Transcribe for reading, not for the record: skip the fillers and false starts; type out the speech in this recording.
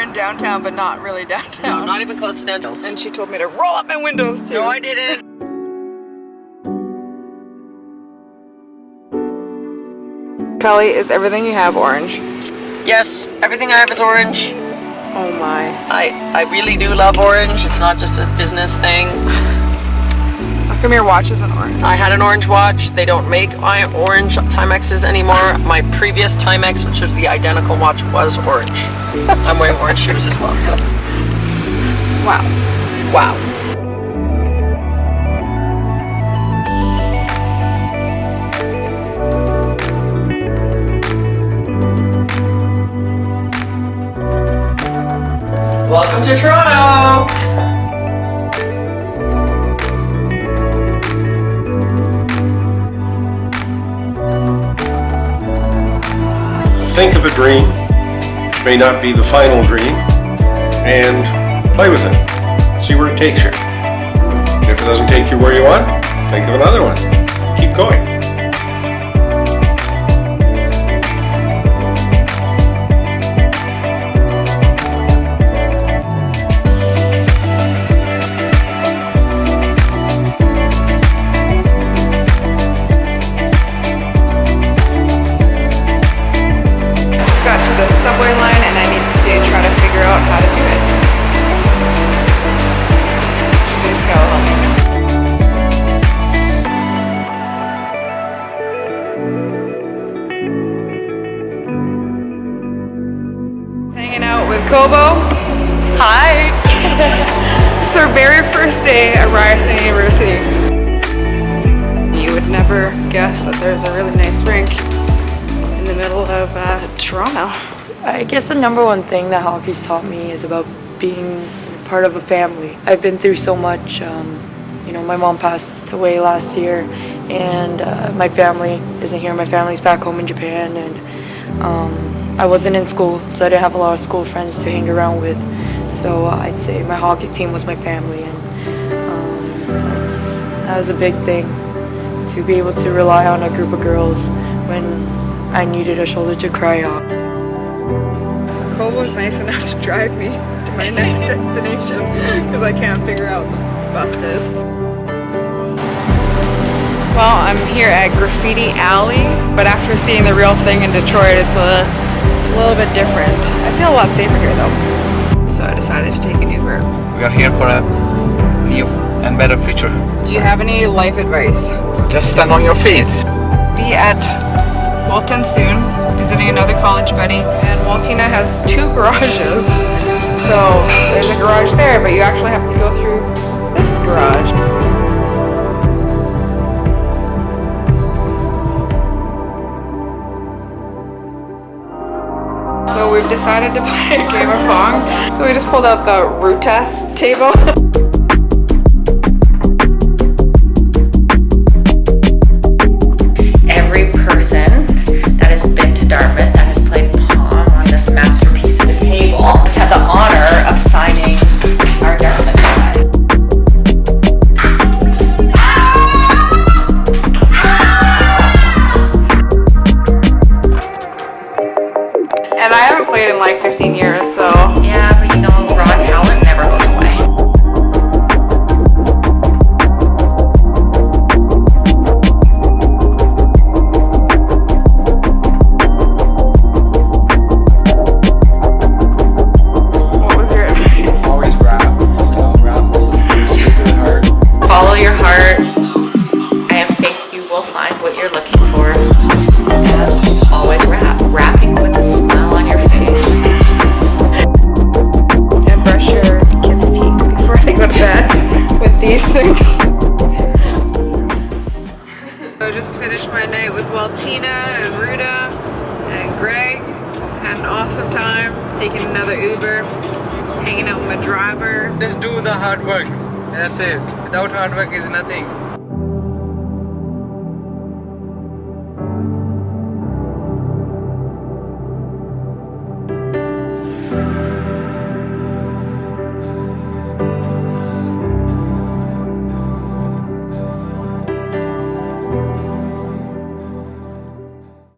in downtown, but not really downtown. No, not even close to downtown. And she told me to roll up my windows too. No, I didn't. Kelly, is everything you have orange? Yes, everything I have is orange. Oh my. I really do love orange. It's not just a business thing. How come your watch isn't orange? I had an orange watch. They don't make orange Timexes anymore. My previous Timex, which was the identical watch, was orange. I'm wearing orange shoes as well. Wow. Wow. Welcome to Toronto! Think of a dream, which may not be the final dream, and play with it. See where it takes you. And if it doesn't take you where you want, think of another one. Keep going. The subway line and I need to try to figure out how to do it. Maybe Scott will help me. Hanging out with Kobo. Hi! It's our very first day at Ryerson University. You would never guess that there's a really nice rink in the middle of Toronto. I guess the number one thing that hockey's taught me is about being part of a family. I've been through so much. You know, my mom passed away last year, and my family isn't here. My family's back home in Japan, and I wasn't in school, so I didn't have a lot of school friends to hang around with. So I'd say my hockey team was my family, and that was a big thing, to be able to rely on a group of girls when I needed a shoulder to cry on. So Cole was nice enough to drive me to my next destination because I can't figure out the buses. Well, I'm here at Graffiti Alley, but after seeing the real thing in Detroit, it's a little bit different. I feel a lot safer here though. So I decided to take an Uber. We are here for a new and better future. Do you have any life advice? Just stand on your feet. Be at Walton soon, visiting another college buddy, and Waltina has 2 garages. So there's a garage there, but you actually have to go through this garage. So we've decided to play a game of Pong. So we just pulled out the Ruta table. Every person that has been to Dartmouth that has played Pong on this masterpiece of the table has had the honor of signing our Dartmouth flag. And I haven't played in like 15 years, so. Yeah, but you know, raw talent never goes away. Follow your heart. I have faith you will find what you're looking for. And always rap. Rapping puts a smile on your face. And brush your kids' teeth before they go to bed with these things. So I just finished my night with Waltina and Ruta and Greg. Had an awesome time. Taking another Uber. Hanging out with my driver. Just do the hard work. That's it. Without hard work is nothing.